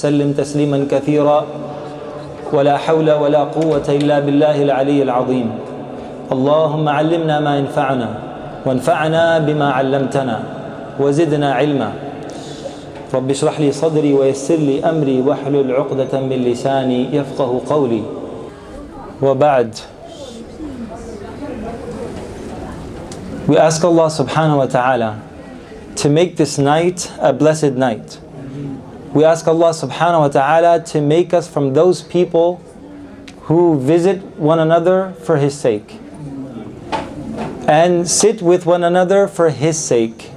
سلم تسليما كثيرا ولا حول ولا قوة إلا بالله العلي العظيم. اللهم علمنا ما ينفعنا وانفعنا بما علمتنا وزدنا علما. رب اشرح لي صدري ويسر لي أمري واحلل عقدة من لساني يفقه قولي. وبعد. We ask Allah subhanahu wa ta'ala to make this night a blessed night. We ask Allah subhanahu wa ta'ala to make us from those people who visit one another for His sake and sit with one another for His sake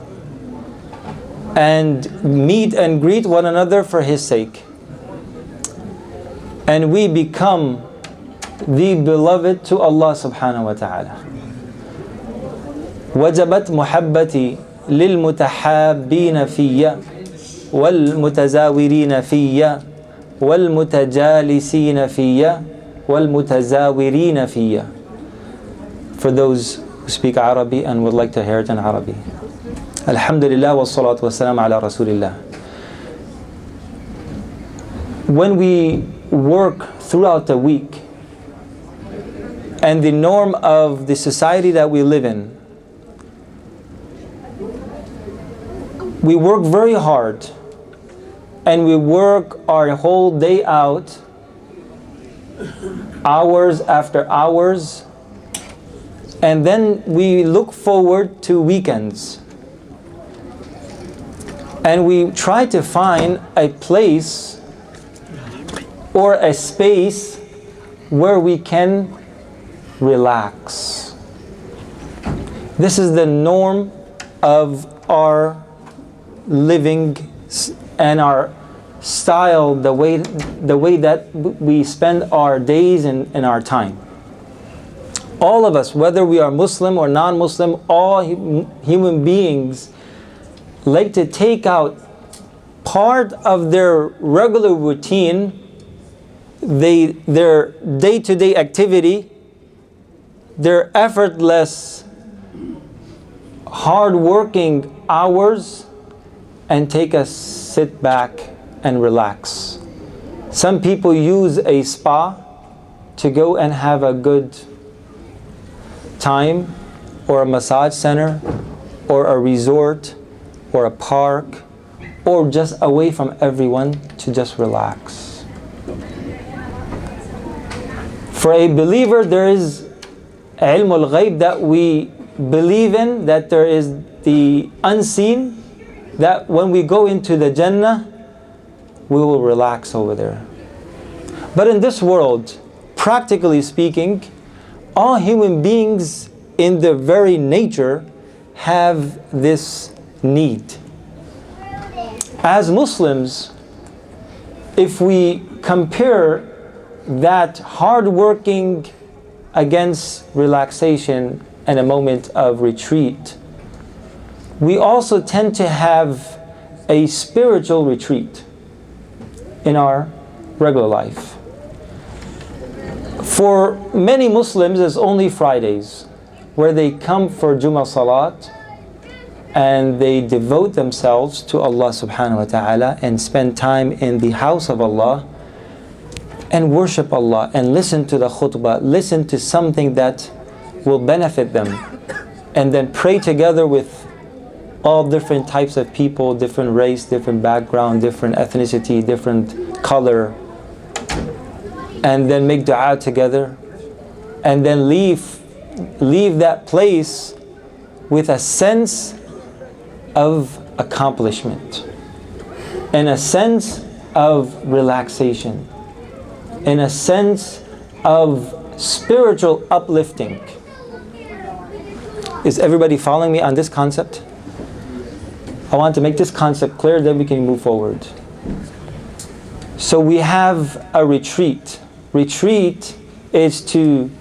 and meet and greet one another for His sake, and we become the beloved to Allah subhanahu wa ta'ala. وجبت محبتي للمتحابين فيا والمتزاورين فيا والمتجالسين فيا والمتزاورين فيا. For those who speak Arabic and would like to hear it in Arabic. Alhamdulillah wa salatu wa salam ala Rasulillah. When we work throughout the week and the norm of the society that we live in, we work very hard and we work our whole day out, hours after hours, and then we look forward to weekends. And we try to find a place or a space where we can relax. This is the norm of our living and our style, the way that we spend our days and our time. All of us, whether we are Muslim or non-Muslim, all human beings like to take out part of their regular routine, their day-to-day activity, their effortless, hard-working hours, and take a sit back and relax. Some people use a spa to go and have a good time, or a massage center, or a resort, or a park, or just away from everyone to just relax. For a believer, there is ilm al-ghayb, that we believe in, that there is the unseen, that when we go into the Jannah, we will relax over there. But in this world, practically speaking, all human beings in their very nature have this need. As Muslims, if we compare that hard working against relaxation and a moment of retreat, we also tend to have a spiritual retreat in our regular life. For many Muslims, it's only Fridays where they come for Jummah Salat and they devote themselves to Allah subhanahu wa ta'ala and spend time in the house of Allah and worship Allah and listen to the khutbah, listen to something that will benefit them, and then pray together with all different types of people, different race, different background, different ethnicity, different color, and then make dua together, and then leave that place with a sense of accomplishment, and a sense of relaxation, and a sense of spiritual uplifting. Is everybody following me on this concept? I want to make this concept clear, then we can move forward. So we have a retreat. Retreat is to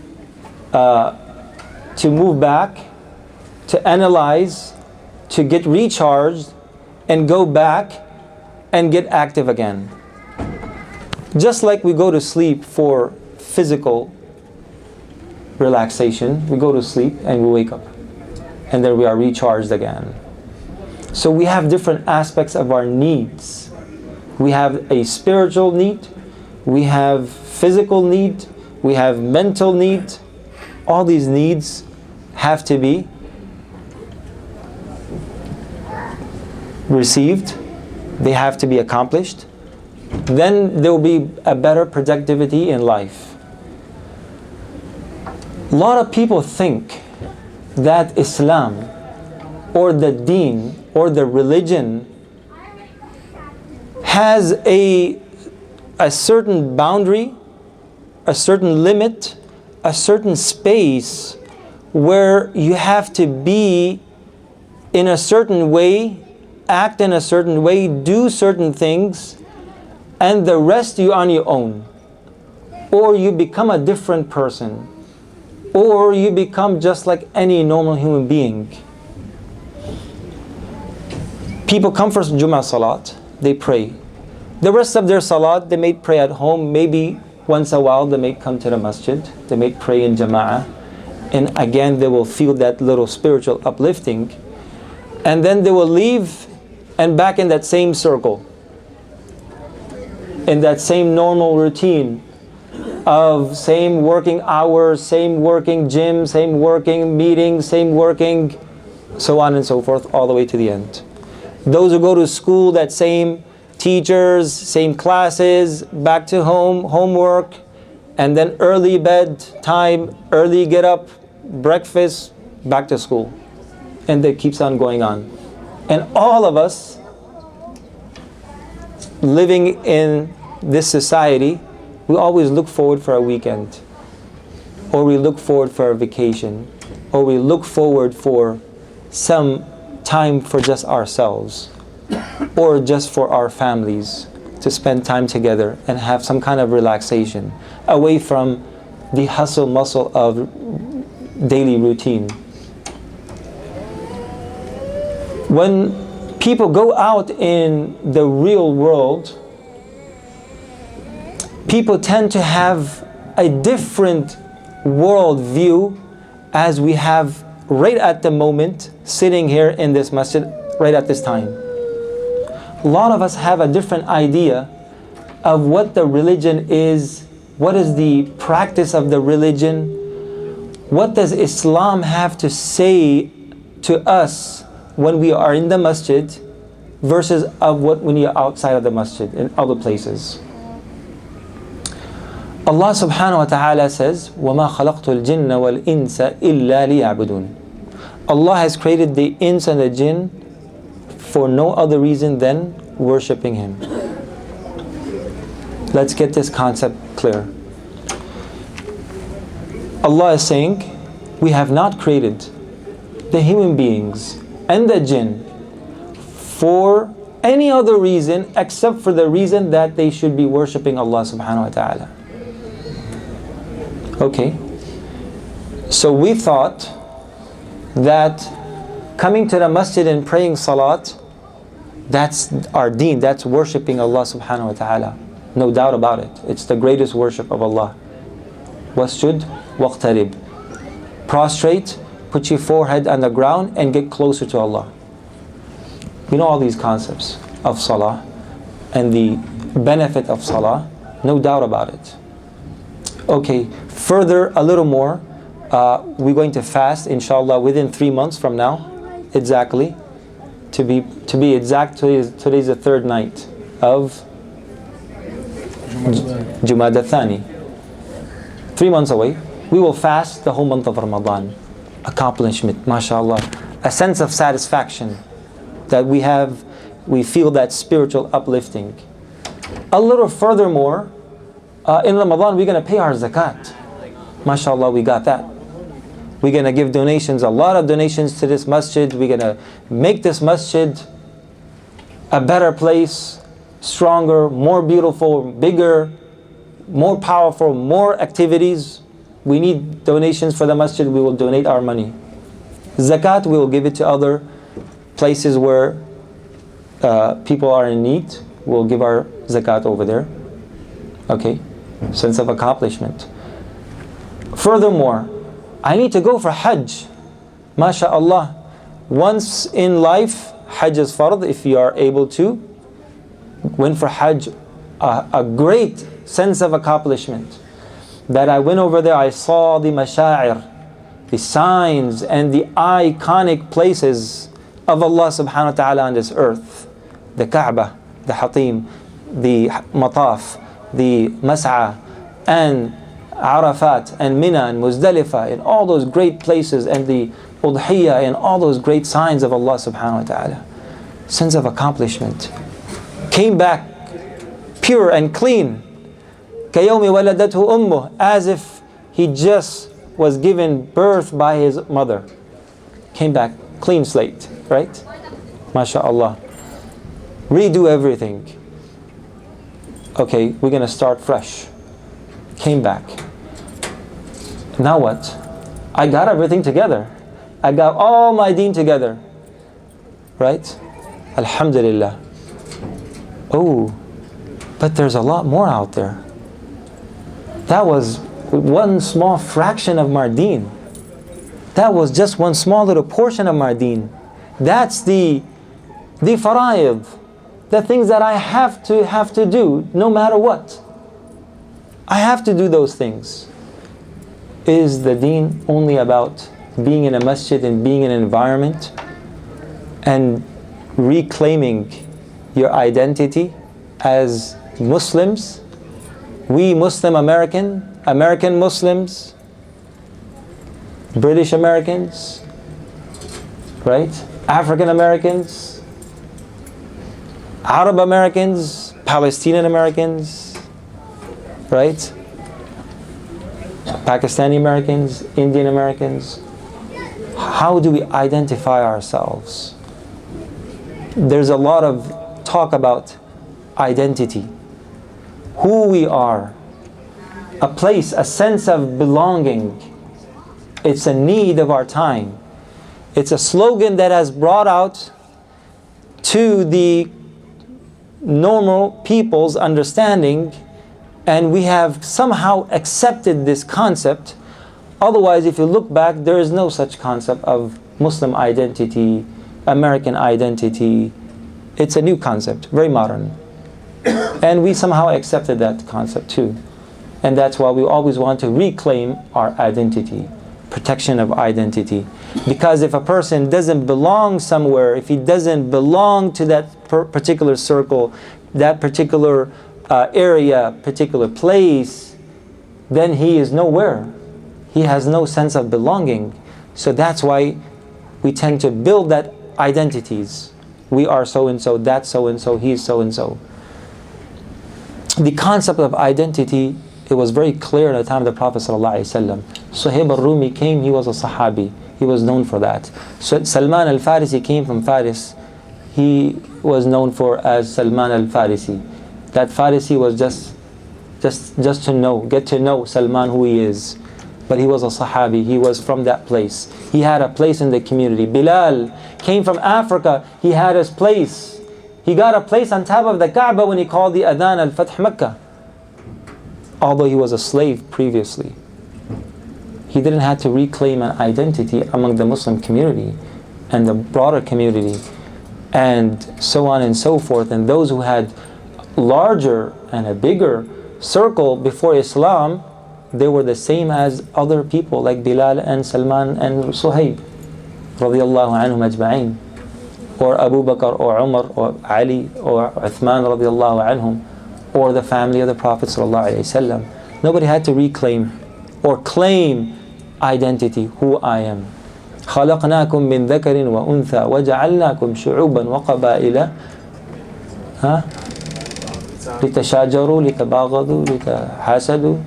move back, to analyze, to get recharged, and go back and get active again. Just like we go to sleep for physical relaxation, we go to sleep and we wake up, and then we are recharged again. So we have different aspects of our needs We have a spiritual need, we have physical need, we have mental need. All these needs have to be received, they have to be accomplished. Then there will be a better productivity in life. A lot of people think that Islam or the deen or the religion has a certain boundary, a certain limit, a certain space where you have to be in a certain way, act in a certain way, do certain things, and the rest you on your own. Or you become a different person. Or you become just like any normal human being. People come for Jummah Salat, they pray. The rest of their Salat, they may pray at home. Maybe once a while they may come to the Masjid. They may pray in Jama'ah. And again, they will feel that little spiritual uplifting. And then they will leave and back in that same circle, in that same normal routine of same working hours, same working gym, same working meetings, same working, so on and so forth, all the way to the end. Those who go to school, that same teachers, same classes, back to home, homework, and then early bed time, early get up, breakfast, back to school. And it keeps on going on. And all of us living in this society, we always look forward for a weekend, or we look forward for a vacation, or we look forward for some time for just ourselves, or just for our families, to spend time together and have some kind of relaxation away from the hustle muscle of daily routine. When people go out in the real world, people tend to have a different world view as we have right at the moment, sitting here in this masjid, right at this time. A lot of us have a different idea of what the religion is, what is the practice of the religion, what does Islam have to say to us when we are in the masjid versus of what when you're outside of the masjid in other places. Allah subhanahu wa ta'ala says, وَمَا خَلَقْتُ الْجِنَّ وَالْإِنسَ إِلَّا لِيَعْبُدُونَ. Allah has created the ins and the jinn for no other reason than worshipping Him. Let's get this concept clear. Allah is saying, we have not created the human beings and the jinn for any other reason except for the reason that they should be worshipping Allah subhanahu wa ta'ala. Okay, so we thought that coming to the masjid and praying salat, that's our deen, that's worshipping Allah subhanahu wa ta'ala. No doubt about it. It's the greatest worship of Allah. Wasjud waqtarib. Prostrate, put your forehead on the ground and get closer to Allah. We know all these concepts of salah and the benefit of salah, no doubt about it. Okay, further a little more, we're going to fast inshallah within 3 months from now, exactly. To be exact, today's the third night of Jumada Thani. 3 months away, we will fast the whole month of Ramadan. Accomplishment, mashallah, a sense of satisfaction that we feel that spiritual uplifting. A little furthermore, in Ramadan we're going to pay our zakat. Mashallah, we got that. We're going to give donations, a lot of donations to this masjid. We're going to make this masjid a better place, stronger, more beautiful, bigger, more powerful, more activities. We need donations for the masjid, we will donate our money. Zakat, we will give it to other places where people are in need. We'll give our zakat over there. Okay, sense of accomplishment. Furthermore, I need to go for Hajj. MashaAllah. Once in life, Hajj is fard if you are able to. went for Hajj, a great sense of accomplishment. That I went over there, I saw the mashaa'ir, the signs and the iconic places of Allah subhanahu wa ta'ala on this earth. The Kaaba, the Hatim, the Mataf, the Mas'a, and Arafat, and Mina, and Muzdalifah, and all those great places, and the Udhiyah, and all those great signs of Allah subhanahu wa ta'ala. Sense of accomplishment. Came back pure and clean. كَيَوْمِ وَلَدَتْهُ أُمُّهُ, as if he just was given birth by his mother. Came back clean slate, right? MashaAllah. Redo everything. Okay, we're going to start fresh. Came back. Now what? I got everything together. I got all my deen together. Right? Alhamdulillah. Oh, but there's a lot more out there. That was one small fraction of my deen. That was just one small little portion of my deen. That's the fara'id, the things that I have to do no matter what. I have to do those things. Is the deen only about being in a masjid and being in an environment and reclaiming your identity as Muslims? We Muslim American Muslims, British Americans, right? African Americans, Arab Americans, Palestinian Americans, right? Pakistani Americans, Indian Americans. How do we identify ourselves? There's a lot of talk about identity, who we are, a place, a sense of belonging. It's a need of our time. It's a slogan that has brought out to the normal people's understanding, and we have somehow accepted this concept. Otherwise, if you look back, there is no such concept of Muslim identity, American identity. It's a new concept, very modern. And we somehow accepted that concept too. And that's why we always want to reclaim our identity, protection of identity. Because if a person doesn't belong somewhere, if he doesn't belong to that particular circle, that particular area, particular place, then he is nowhere. He has no sense of belonging. So that's why we tend to build that identities. We are so-and-so, that's so-and-so, he's so-and-so. The concept of identity, it was very clear at the time of the Prophet ﷺ. Suhaib al-Rumi came, he was a Sahabi. He was known for that. So Salman al-Farisi came from Faris. He was known for as Salman al-Farisi. That Farisi was just to know, get to know Salman who he is. But he was a Sahabi, he was from that place. He had a place in the community. Bilal came from Africa, he had his place. He got a place on top of the Kaaba when he called the Adhan al-Fath Makkah. Although he was a slave previously. He didn't have to reclaim an identity among the Muslim community and the broader community and so on and so forth. And those who had larger and a bigger circle before Islam, they were the same as other people like Bilal and Salman and Suhaib radiyallahu anhum ajma'in, or Abu Bakr or Umar or Ali or Uthman radiyallahu anhum, or the family of the Prophet sallallahu alaihi wasallam. Nobody had to reclaim or claim identity, who I am. خَلَقْنَاكُمْ مِنْ ذَكَرٍ وَأُنْثَى وَجَعَلْنَاكُمْ شُعُوبًا وَقَبَائِلَ لِتَشَاجَرُوا لِتَبَاغَضُوا لِتَحَاسَدُوا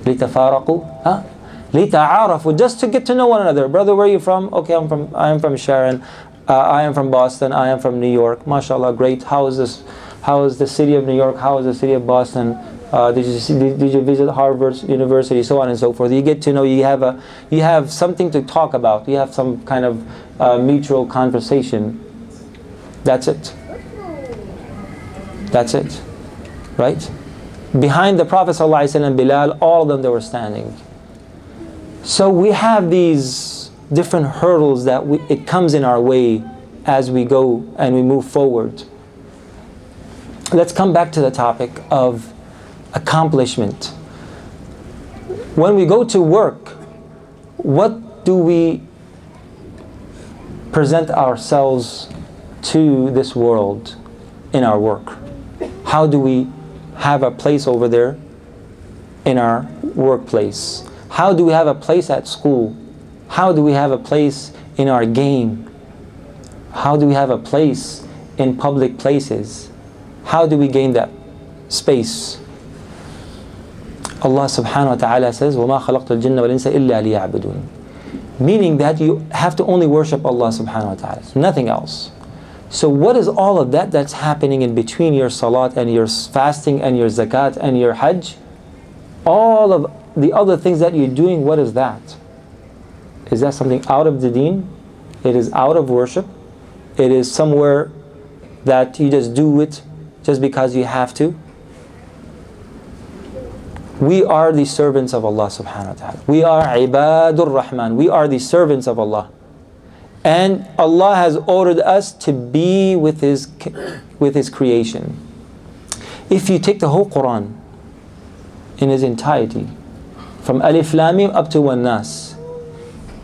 لِتَفَارَقُوا لِتَعَارَفُوا, just to get to know one another. Brother, where are you from? Okay, I am from Sharon. I am from Boston. I am from New York. MashaAllah, great. How is this? How is the city of New York? How is the city of Boston? Did you visit Harvard University? So on and so forth. You get to know. You have something to talk about. You have some kind of mutual conversation. That's it. That's it, right? Behind the Prophet ﷺ and Bilal, all of them, they were standing. So we have these different hurdles that it comes in our way as we go and we move forward. let's come back to the topic of accomplishment. When we go to work, what do we present ourselves to this world in our work? How do we have a place over there in our workplace? How do we have a place at school? How do we have a place in our game? How do we have a place in public places? How do we gain that space? Allah subhanahu wa ta'ala says, وَمَا خَلَقْتُ الْجِنَّ وَالْإِنسَ إِلَّا لِيَعْبُدُونَ. Meaning that you have to only worship Allah subhanahu wa ta'ala, nothing else. So what is all of that that's happening in between your salat and your fasting and your zakat and your hajj? All of the other things that you're doing, what is that? Is that something out of the deen? It is out of worship. It is somewhere that you just do it just because you have to. We are the servants of Allah subhanahu wa ta'ala. We are ibadur rahman. We are the servants of Allah. And Allah has ordered us to be with His creation. If you take the whole Quran in its entirety, from Alif Lam Mim up to Wan Nas,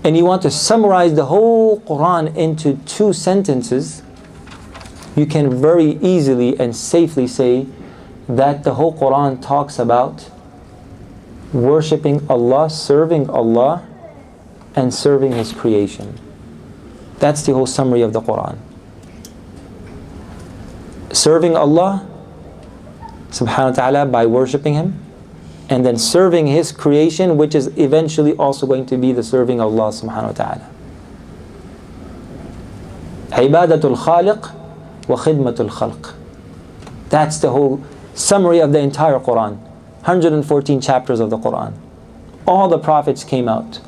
and you want to summarize the whole Quran into 2 sentences, you can very easily and safely say that the whole Quran talks about worshipping Allah, serving Allah, and serving His creation. That's the whole summary of the Quran. Serving Allah subhanahu wa ta'ala by worshipping Him, and then serving His creation, which is eventually also going to be the serving Allah subhanahu wa ta'ala. Ibadatul khaliq wa khidmatul khalq. That's the whole summary of the entire Quran. 114 chapters of the Quran. All the prophets came out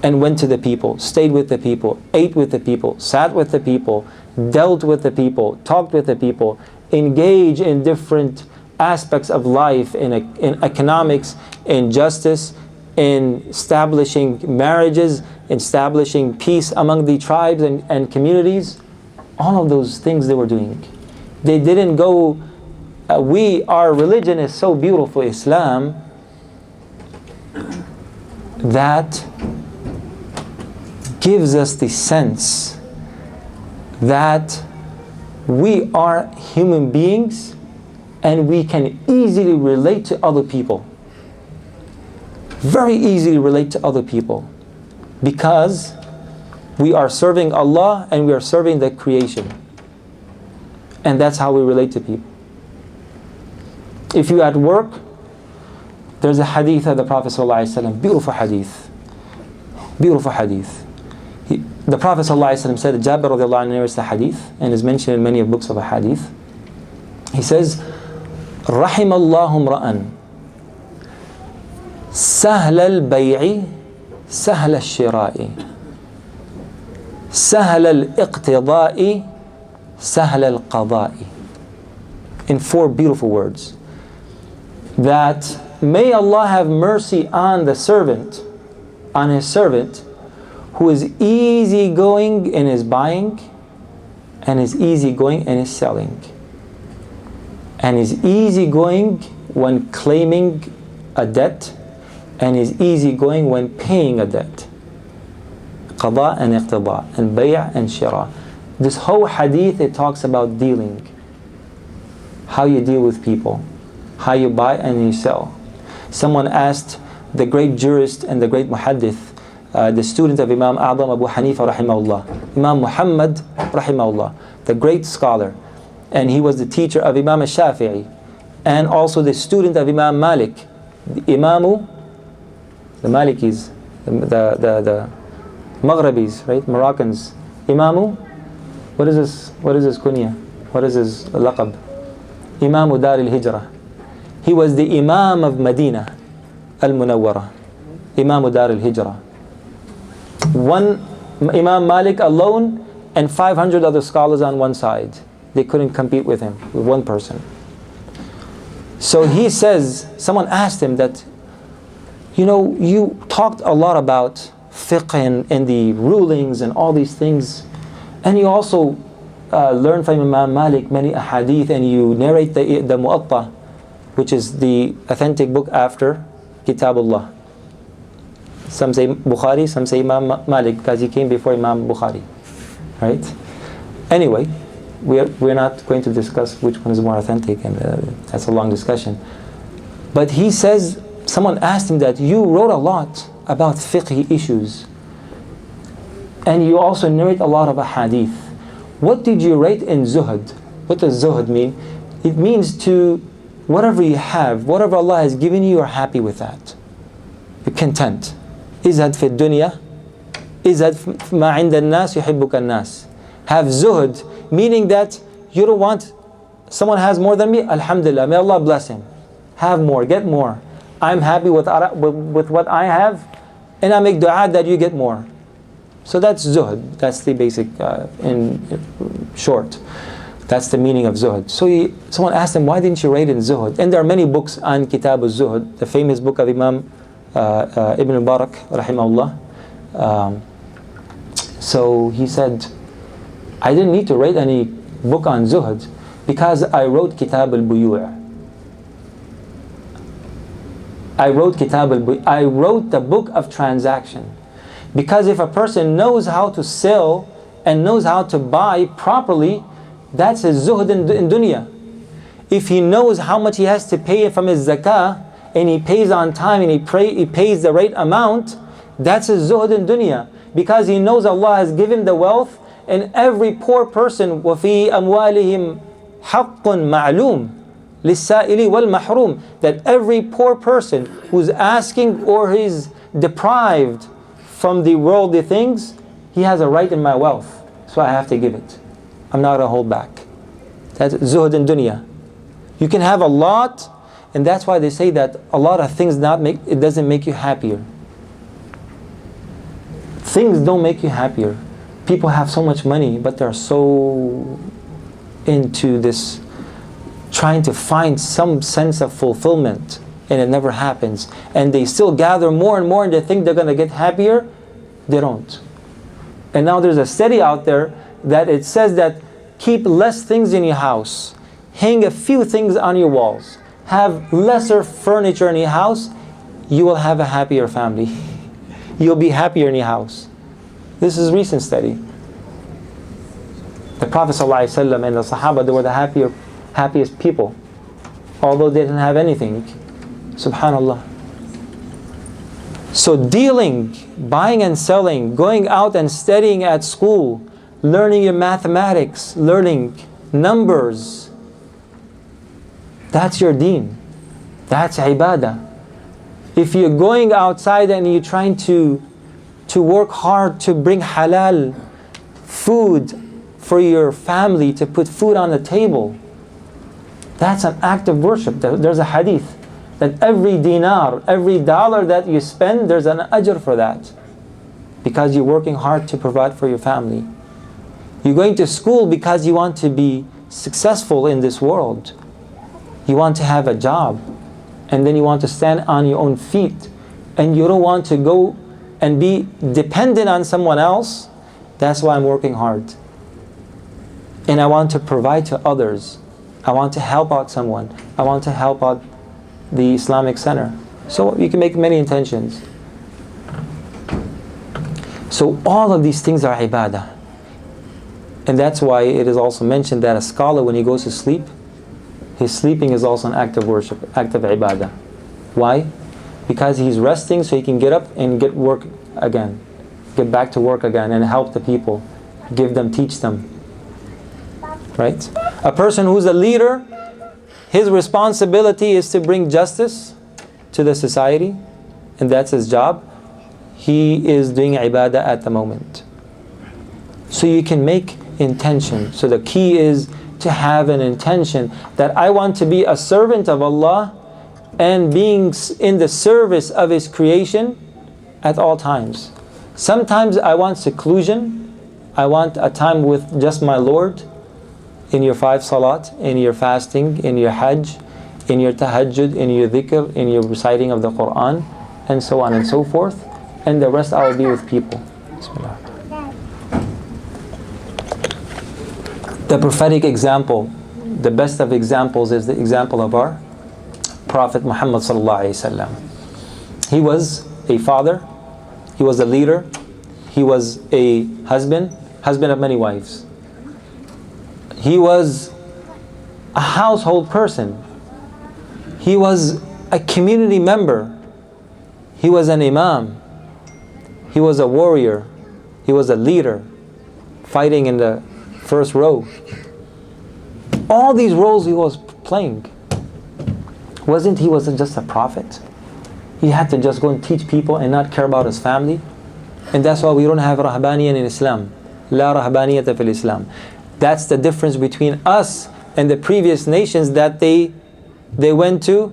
and went to the people, stayed with the people, ate with the people, sat with the people, dealt with the people, talked with the people, engaged in different aspects of life, in economics, in justice, in establishing marriages, establishing peace among the tribes and communities. All of those things they were doing. They didn't go, our religion is so beautiful, Islam, that gives us the sense that we are human beings and we can easily relate to other people. Very easily relate to other people, because we are serving Allah and we are serving the creation. And that's how we relate to people. If you're at work, there's a hadith of the Prophet ﷺ, beautiful hadith. Beautiful hadith. The Prophet ﷺ said, Jabir radiallahu anhu narrates the hadith and is mentioned in many books of a hadith. He says, رحم الله امرأ سهل البيع سهل الشراء سهل الاقتضاء سهل القضاء. In 4 beautiful words. That may Allah have mercy on the servant, on his servant, who is easygoing in his buying and is easygoing in his selling, and is easygoing when claiming a debt, and is easygoing when paying a debt. Qada and iqtida, and bay' and shira. This whole hadith, it talks about dealing. How you deal with people, how you buy and you sell. Someone asked the great jurist and the great muhaddith, the student of Imam Abu Hanifa rahimahullah, Imam Muhammad rahimahullah, the great scholar, and he was the teacher of Imam al-Shafi'i, and also the student of Imam Malik, the Malikis, the Maghribis, right, Moroccans. Imamu, what is his kunya? What is his laqab? Imam Dar al-Hijrah. He was the Imam of Medina al-Munawwara, Imam Dar al-Hijrah. One Imam Malik alone and 500 other scholars on one side. They couldn't compete with him, with one person. So he says, someone asked him that, you talked a lot about fiqh and the rulings and all these things, and you also learn from Imam Malik many ahadith and you narrate the Mu'atta, which is the authentic book after Kitabullah. Some say Bukhari, some say Imam Malik because he came before Imam Bukhari. Right? Anyway, we're not going to discuss which one is more authentic, and that's a long discussion. But he says, someone asked him that you wrote a lot about fiqh issues and you also narrate a lot of ahadith. What did you write in zuhud? What does zuhud mean? It means to, whatever you have, whatever Allah has given you, you're happy with that. You're content. Izhad fi dunya, izhad ma inda an-nas yuhibbuka an-nas. Have zuhud, meaning that you don't want, someone has more than me, alhamdulillah, may Allah bless him. Have more, get more. I'm happy with what I have, and I make dua that you get more. So that's zuhud. That's the basic, in short. That's the meaning of zuhud. So someone asked him, why didn't you write in zuhud? And there are many books on Kitab al-Zuhud, the famous book of Imam Ibn Barak, rahimahullah. So he said, I didn't need to write any book on zuhud because I wrote Kitab al-Buyu'. I wrote the book of transaction. Because if a person knows how to sell and knows how to buy properly, that's his zuhud in dunya. If he knows how much he has to pay from his zakah, and he pays on time and he pays the right amount, that's his zuhud in dunya. Because he knows Allah has given the wealth, and every poor person, وَفِي أَمْوَالِهِمْ حَقٌّ مَعْلُومٌ لِلسَّائِلِ وَالْمَحْرُومِ, that every poor person who's asking or is deprived from the worldly things, he has a right in my wealth, so I have to give it. I'm not going to hold back. That's zuhud in dunya. You can have a lot, and that's why they say that a lot of things it doesn't make you happier. Things don't make you happier. People have so much money, but they're so into this, trying to find some sense of fulfillment, and it never happens. And they still gather more and more, and they think they're going to get happier. They don't. And now there's a study out there that it says that keep less things in your house, hang a few things on your walls, have lesser furniture in your house, you will have a happier family. You'll be happier in your house. This is a recent study. The Prophet ﷺ and the Sahaba, they were the happiest people, although they didn't have anything. Subhanallah. So dealing, buying and selling, going out and studying at school, learning your mathematics, learning numbers, that's your deen. That's ibadah. If you're going outside and you're trying to work hard to bring halal food for your family, to put food on the table, that's an act of worship. There's a hadith that every dinar, every dollar that you spend, there's an ajr for that, because you're working hard to provide for your family. You're going to school because you want to be successful in this world. You want to have a job, and then you want to stand on your own feet, and you don't want to go and be dependent on someone else. That's why I'm working hard. And I want to provide to others. I want to help out someone. I want to help out the Islamic Center. So you can make many intentions. So all of these things are ibadah. And that's why it is also mentioned that a scholar, when he goes to sleep, his sleeping is also an act of worship, act of ibadah. Why? Because he's resting so he can get up and get work again. Get back to work again and help the people. Give them, teach them. Right? A person who's a leader, his responsibility is to bring justice to the society, and that's his job. He is doing ibadah at the moment. So you can make intention. So the key is to have an intention that I want to be a servant of Allah and being in the service of His creation at all times. Sometimes I want seclusion. I want a time with just my Lord, in your 5 salat, in your fasting, in your hajj, in your tahajjud, in your dhikr, in your reciting of the Quran, and so on and so forth. And the rest I will be with people. Bismillah. The prophetic example, the best of examples, is the example of our Prophet Muhammad sallallahu alaihi wasallam. He was a father, he was a leader, he was a husband of many wives. He was a household person. He was a community member. He was an imam. He was a warrior. He was a leader, fighting in the first row. All these roles he was playing. He wasn't just a prophet. He had to just go and teach people and not care about his family. And that's why we don't have rahbaniyan in Islam. La rahbaniyata fil Islam. That's the difference between us and the previous nations, that they went to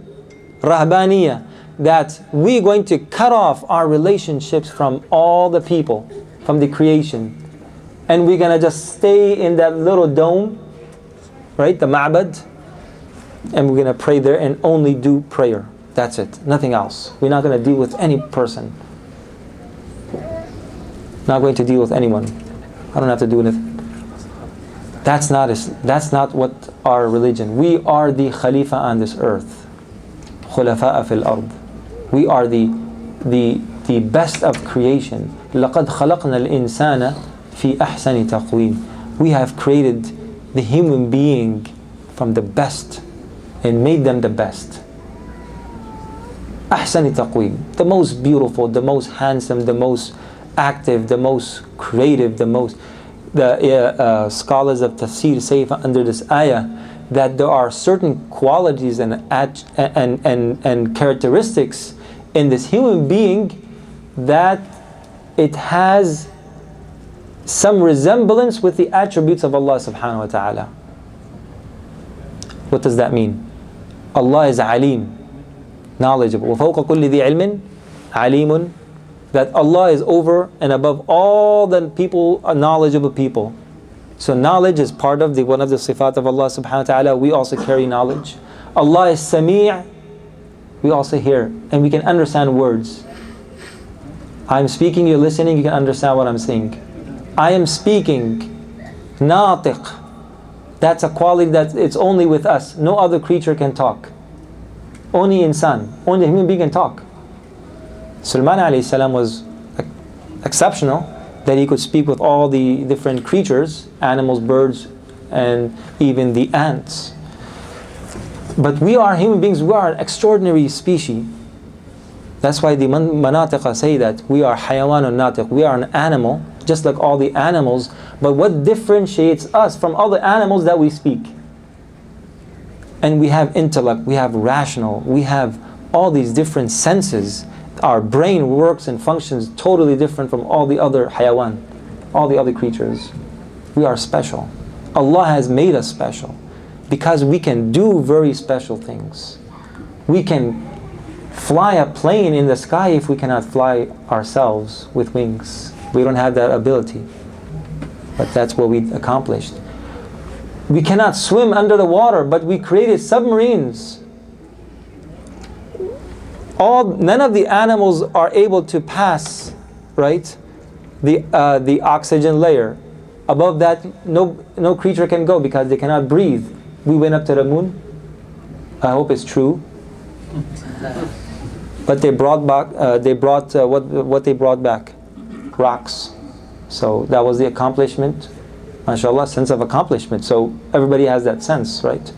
rahbaniyah. That we're going to cut off our relationships from all the people, from the creation. And we're going to just stay in that little dome, right, the ma'bad, and we're going to pray there and only do prayer. That's it, nothing else. We're not going to deal with any person. Not going to deal with anyone. I don't have to do anything. That's not what our religion. We are the Khalifa on this earth. Khulafa'a fil ard. We are the best of creation. لَقَدْ خَلَقْنَا الْإِنسَانَ فِي أَحْسَنِ تَقْوِيمٍ. We have created the human being from the best and made them the best. أحسن تقويم. The most beautiful, the most handsome, the most active, the most creative, the scholars of tafsir say under this ayah that there are certain qualities and characteristics in this human being that it has some resemblance with the attributes of Allah subhanahu wa ta'ala. What does that mean? Allah is alim, knowledgeable. وَفَوْقَ كُلِّ ذِي عِلْمٍ عَلِيمٌ. That Allah is over and above all the people, knowledgeable people. So knowledge is part of one of the sifat of Allah subhanahu wa ta'ala. We also carry knowledge. Allah is Sami'. We also hear and we can understand words. I'm speaking, you're listening, you can understand what I'm saying. I am speaking. Natiq. That's a quality that it's only with us. No other creature can talk. Only insan, only human being can talk. Sulaiman alayhi salam was exceptional, that he could speak with all the different creatures, animals, birds, and even the ants. But we are human beings, we are an extraordinary species. That's why the manatiqa say that we are hayawanun natiq, we are an animal, just like all the animals. But what differentiates us from other animals that we speak? And we have intellect, we have rational, we have all these different senses. Our brain works and functions totally different from all the other hayawan, all the other creatures. We are special. Allah has made us special because we can do very special things. We can fly a plane in the sky if we cannot fly ourselves with wings. We don't have that ability. But that's what we accomplished. We cannot swim under the water, but we created submarines. None of the animals are able to pass, right, the oxygen layer. Above that, no creature can go because they cannot breathe. We went up to the moon. I hope it's true. But they brought back. What they brought back? Rocks. So that was the accomplishment. MashaAllah, sense of accomplishment. So everybody has that sense, right?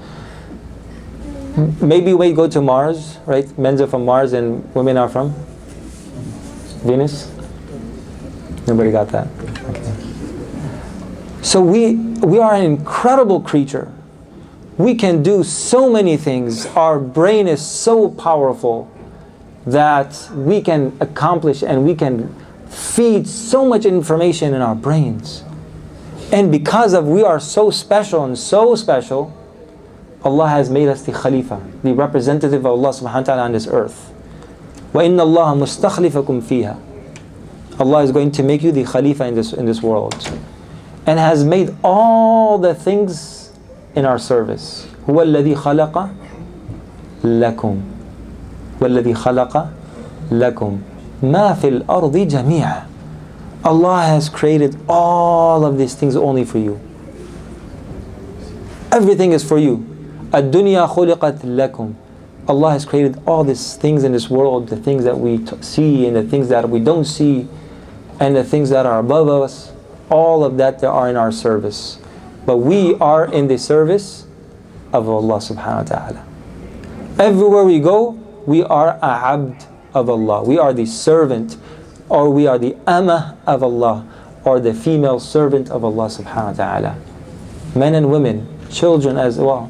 Maybe we go to Mars, right? Men are from Mars and women are from Venus. Nobody got that? Okay. So we are an incredible creature. We can do so many things. Our brain is so powerful that we can accomplish and we can feed so much information in our brains. And because of we are so special and so special, Allah has made us the Khalifa, the representative of Allah subhanahu wa ta'ala on this earth. وَإِنَّ اللَّهَ مُسْتَخْلِفَكُمْ فِيهَا. Allah is going to make you the Khalifa in this world. And has made all the things in our service. هُوَ الَّذِي خَلَقَ لَكُمْ وَالَّذِي خَلَقَ لَكُمْ مَا فِي الْأَرْضِ جَمِيعًا. Allah has created all of these things only for you. Everything is for you. الدنيا خلقت لكم. Allah has created all these things in this world, the things that we see and the things that we don't see, and the things that are above us. All of that, they are in our service. But we are in the service of Allah subhanahu wa ta'ala. Everywhere we go, we are a abd of Allah. We are the servant, or we are the amah of Allah, or the female servant of Allah subhanahu wa ta'ala. Men and women, children as well.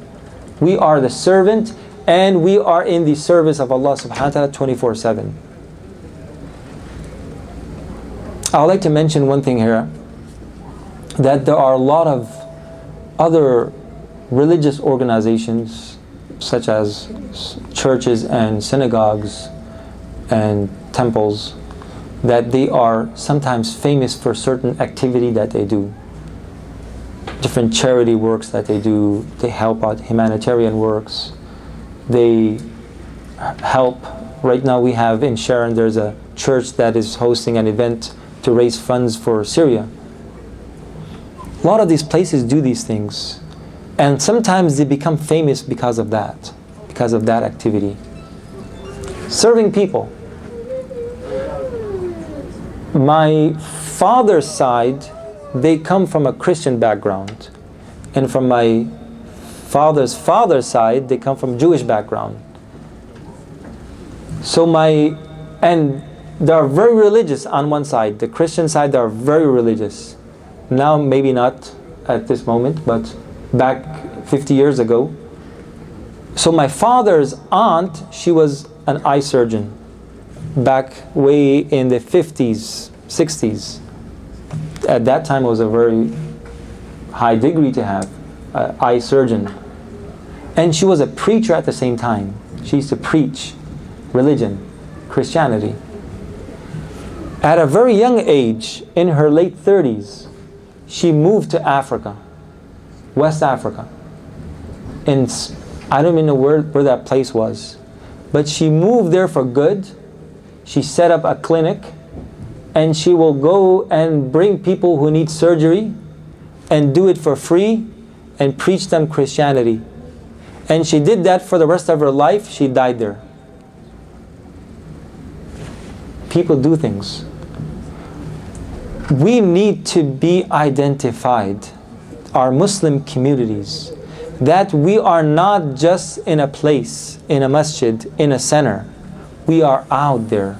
We are the servant, and we are in the service of Allah subhanahu wa ta'ala 24/7. I would like to mention one thing here, that there are a lot of other religious organizations, such as churches and synagogues and temples, that they are sometimes famous for certain activity that they do. Different charity works that they do. They help out humanitarian works. They help. Right now we have in Sharon, there's a church that is hosting an event to raise funds for Syria. A lot of these places do these things. And sometimes they become famous because of that activity. Serving people. My father's side, they come from a Christian background. And from my father's side, they come from Jewish background. And they are very religious on one side. The Christian side, they are very religious. Now, maybe not at this moment, but back 50 years ago. So my father's aunt, she was an eye surgeon back way in the 50s, 60s. At that time, it was a very high degree to have, eye surgeon. And she was a preacher at the same time. She used to preach religion, Christianity. At a very young age, in her late 30s, she moved to Africa, West Africa. And I don't even know where that place was. But she moved there for good. She set up a clinic, and she will go and bring people who need surgery and do it for free and preach them Christianity. And she did that for the rest of her life. She died there. People do things. We need to be identified, our Muslim communities, that we are not just in a place, in a masjid, in a center. We are out there.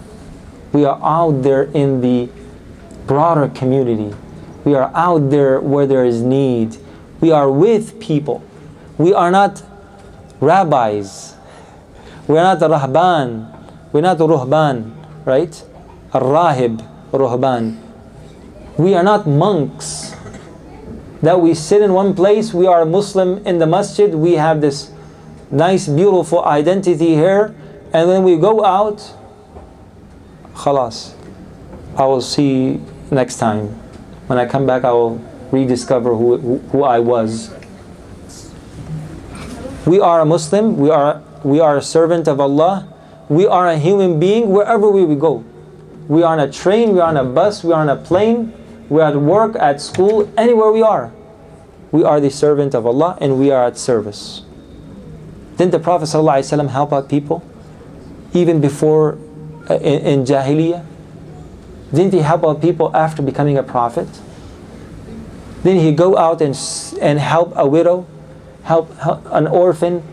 We are out there in the broader community. We are out there where there is need. We are with people. We are not rabbis. We are not rahban. We are not ruhban, right? Ar-rahib, ruhban. We are not monks. That we sit in one place, we are a Muslim in the masjid, we have this nice, beautiful identity here, and when we go out, khalas, I will see next time. When I come back, I will rediscover who I was. We are a Muslim, we are a servant of Allah, we are a human being wherever we go. We are on a train, we are on a bus, we are on a plane, we are at work, at school, anywhere we are. We are the servant of Allah and we are at service. Didn't the Prophet ﷺ help out people? Even before, in Jahiliyyah? Didn't he help out people after becoming a prophet? Didn't he go out and help a widow? Help an orphan?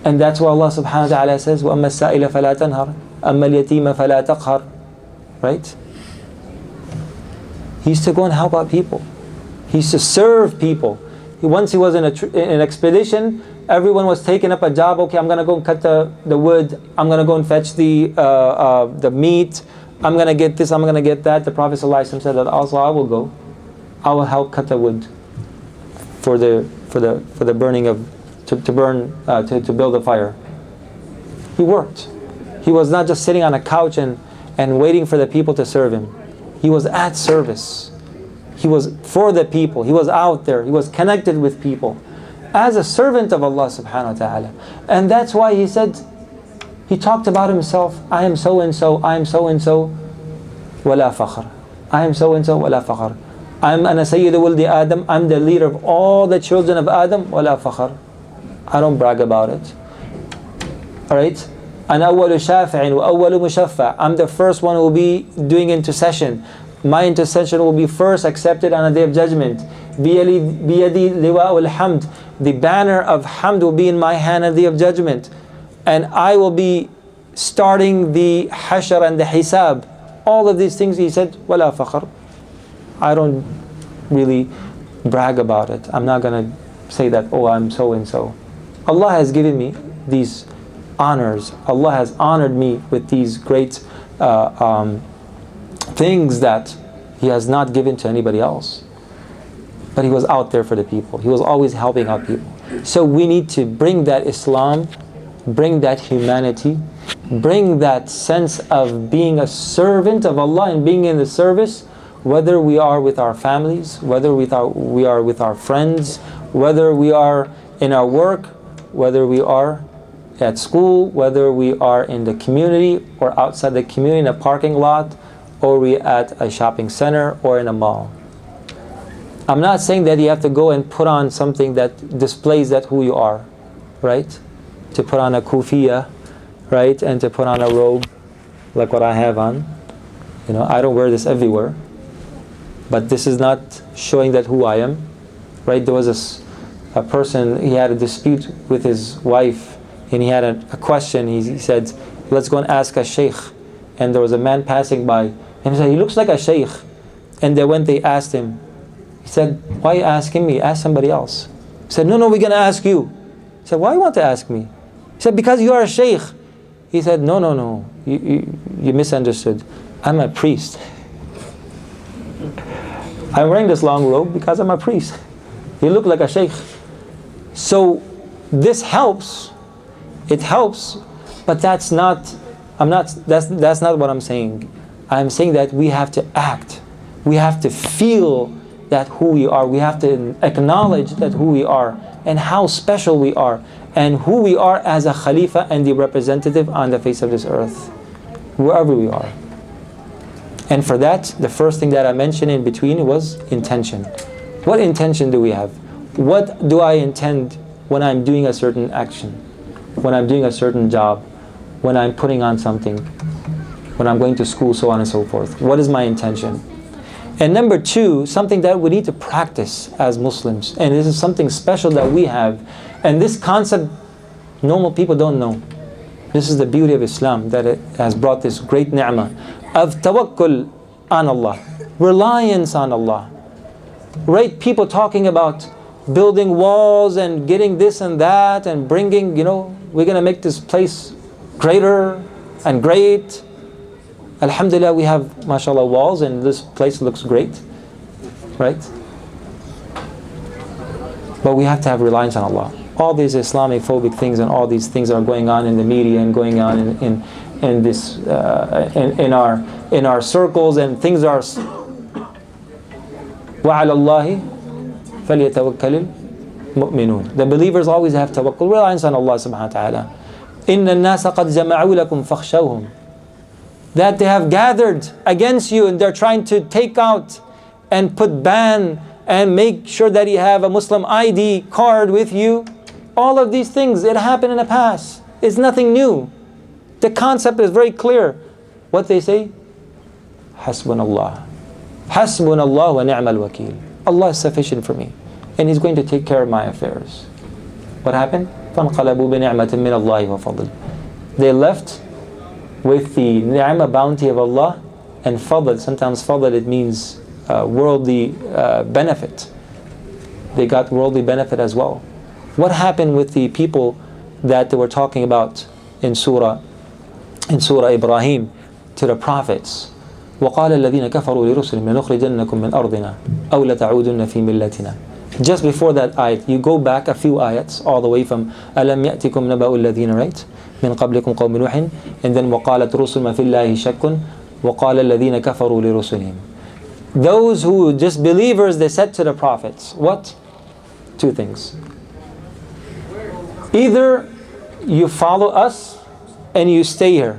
And that's why Allah subhanahu wa ta'ala says, وَأَمَّا السَّائِلَ فَلَا تَنْهَرْ أَمَّا الْيَتِيمَ فَلَا تَقْهَرْ. Right? He used to go and help out people. He used to serve people. Once he was in an expedition, everyone was taking up a job. Okay, I'm going to go and cut the wood. I'm going to go and fetch the meat. I'm going to get this, I'm going to get that. The Prophet ﷺ said that also I will go. I will help cut the wood for the burning of, to build a fire. He worked. He was not just sitting on a couch and waiting for the people to serve him. He was at service. He was for the people. He was out there. He was connected with people as a servant of Allah subhanahu wa ta'ala. And that's why he said, he talked about himself, I am so and so, I am so and so, wala fakhr. I am so and so, wala fakhr. أنا سيد ولد Adam, I'm the leader of all the children of Adam, ولا فخر. I don't brag about it. Alright? أنا أول شافع وأول مشفع. I'm the first one who will be doing intercession. My intercession will be first accepted on the day of judgment. بيدي لواء الحمد. The banner of hamd will be in my hand on the day of judgment. And I will be starting the hashr and the hisab. All of these things he said, ولا فخر. I don't really brag about it. I'm not going to say that, oh, I'm so and so. Allah has given me these honors. Allah has honored me with these great things that He has not given to anybody else. But He was out there for the people. He was always helping out people. So we need to bring that Islam, bring that humanity, bring that sense of being a servant of Allah and being in the service, whether we are with our families, whether we are with our friends, whether we are in our work, whether we are at school, whether we are in the community or outside the community in a parking lot, or we at a shopping center or in a mall. I'm not saying that you have to go and put on something that displays that who you are, right? To put on a kufiya, right? And to put on a robe like what I have on. You know, I don't wear this everywhere. But this is not showing that who I am, right? There was a person, he had a dispute with his wife, and he had a question. He said, let's go and ask a sheikh. And there was a man passing by, and he said, he looks like a sheikh. And then when they asked him, he said, why are you asking me? Ask somebody else. He said, no, we're going to ask you. He said, why do you want to ask me? He said, because you are a sheikh. He said, no, you misunderstood. I'm a priest. I'm wearing this long robe because I'm a priest. You look like a sheikh. So this helps. It helps, but that's not what I'm saying. I'm saying that we have to act. We have to feel that who we are. We have to acknowledge that who we are and how special we are and who we are as a Khalifa and the representative on the face of this earth, wherever we are. And for that, the first thing that I mentioned in between was intention. What intention do we have? What do I intend when I'm doing a certain action? When I'm doing a certain job? When I'm putting on something? When I'm going to school, so on and so forth? What is my intention? And number two, something that we need to practice as Muslims. And this is something special that we have. And this concept, normal people don't know. This is the beauty of Islam, that it has brought this great ni'mah of tawakkul on Allah, reliance on Allah. Right? People talking about building walls and getting this and that and bringing, we're going to make this place greater and great. Alhamdulillah, we have, mashallah, walls and this place looks great. Right? But we have to have reliance on Allah. All these Islamic phobic things and all these things are going on in the media and going on in this in our circles, and things are وَعَلَى اللَّهِ فَلْيَتَوَكَّلِ الْمُؤْمِنُونَ. The believers always have tawakkul, reliance on Allah subhanahu wa ta'ala. إِنَّ النَّاسَ قَدْ جَمَعُوا لَكُمْ فَخْشَوْهُمْ. That they have gathered against you and they're trying to take out and put ban and make sure that you have a Muslim ID card with you. All of these things, it happened in the past. It's nothing new. The concept is very clear. What they say? Hasbunallah. Hasbunallah wa ni'mal wakil. Allah is sufficient for me. And He's going to take care of my affairs. What happened? فَانْقَلَبُوا بِنِعْمَةٍ مِّنَ اللَّهِ وَفَضْلٍ. They left with the ni'mah, bounty of Allah, and fadl. Sometimes fadl, it means worldly benefit. They got worldly benefit as well. What happened with the people that they were talking about in Surah Ibrahim to the prophets? وَقَالَ الَّذِينَ كَفَرُوا لِرُسُلِهِمْ لَنُخْرِجَنَّكُمْ مِنْ أَرْضِنَا أَوْ لَتَعُودُنَّ فِي مِلَّتِنَا. Just before that ayat, you go back a few ayats all the way from أَلَمْ يَأْتِكُمْ نَبَأُ الَّذِينَ, right? مِنْ قَبْلِكُمْ قَوْمِ نُوحٍ, and then وَقَالَتْ رُسُلٌ مَا فِي اللَّهِ شَكٌّ وَقَالَ الَّذِينَ كَفَرُوا لِرُسُلِهِمْ. Those who just believers, they said to the prophets, what? Two things. Either you follow us and you stay here,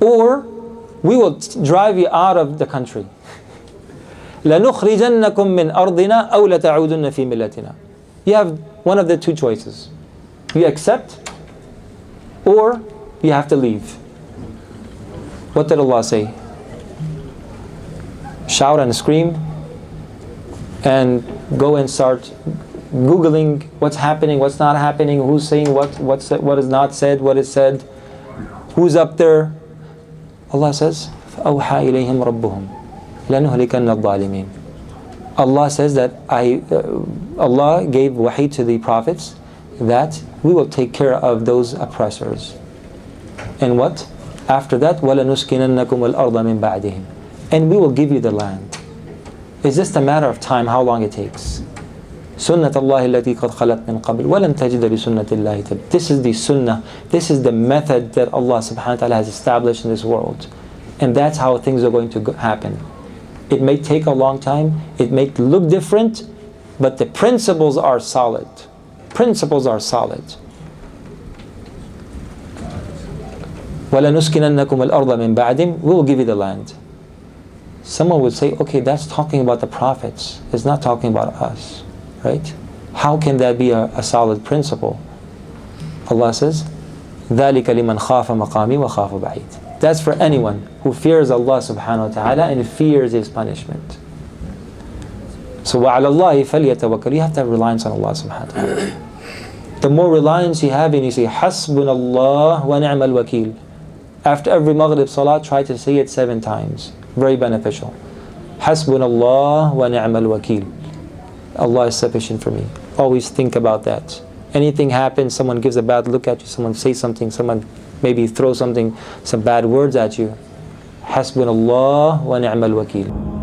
or we will drive you out of the country. لَنُخْرِجَنَّكُم مِّنْ أَرْضِنَا أَوْ لَتَعُودُنَّ فِي مِلَّتِنَا. You have one of the two choices. You accept, or you have to leave. What did Allah say? Shout and scream and go and start Googling what's happening, what's not happening, who's saying what is not said, what is said, who's up there. Allah says, فَأَوْحَى إِلَيْهِمْ رَبُّهُمْ لَنُهْلِكَنَّ الظَّالِمِينَ. Allah says that Allah gave wahi to the prophets that we will take care of those oppressors. And what? After that, وَلَنُسْكِنَنَّكُمُ الْأَرْضَ مِنْ بَعْدِهِمْ. And we will give you the land. It's just a matter of time, how long it takes. سُنَّةَ اللَّهِ الَّتِي قَدْ خَلَتْ مِنْ قَبْلِ وَلَنْ تَجِدَ لِسُنَّةِ اللَّهِ تَبْدِيلًا. This is the sunnah, this is the method that Allah subhanahu wa ta'ala has established in this world. And that's how things are going to happen. It may take a long time, it may look different, but the principles are solid. Principles are solid. وَلَنُسْكِنَنَّكُمُ الْأَرْضَ مِنْ بَعْدِهِمْ. We will give you the land. Someone would say, okay, that's talking about the prophets. It's not talking about us, right? How can that be a solid principle? Allah says, ذَلِكَ لِمَنْ خَافَ مَقَامِي وَخَافَ بَعِيدٍ. That's for anyone who fears Allah subhanahu wa ta'ala and fears His punishment. So وَعَلَى اللَّهِ فَلْيَتَوَكَّلْ. You have to have reliance on Allah subhanahu wa ta'ala. The more reliance you have, and you say, حَسْبُنَ اللَّهُ وَنِعْمَ الْوَكِيلُ. After every Maghrib Salah, try to say it 7 times. Very beneficial. حَسْبُنَ اللَّهُ وَنِعْمَ الْوَكِيلُ. Allah is sufficient for me. Always think about that. Anything happens, someone gives a bad look at you, someone says something, someone maybe throws some bad words at you. حَسْبُنَ اللَّهُ وَنِعْمَ الْوَكِيلُ.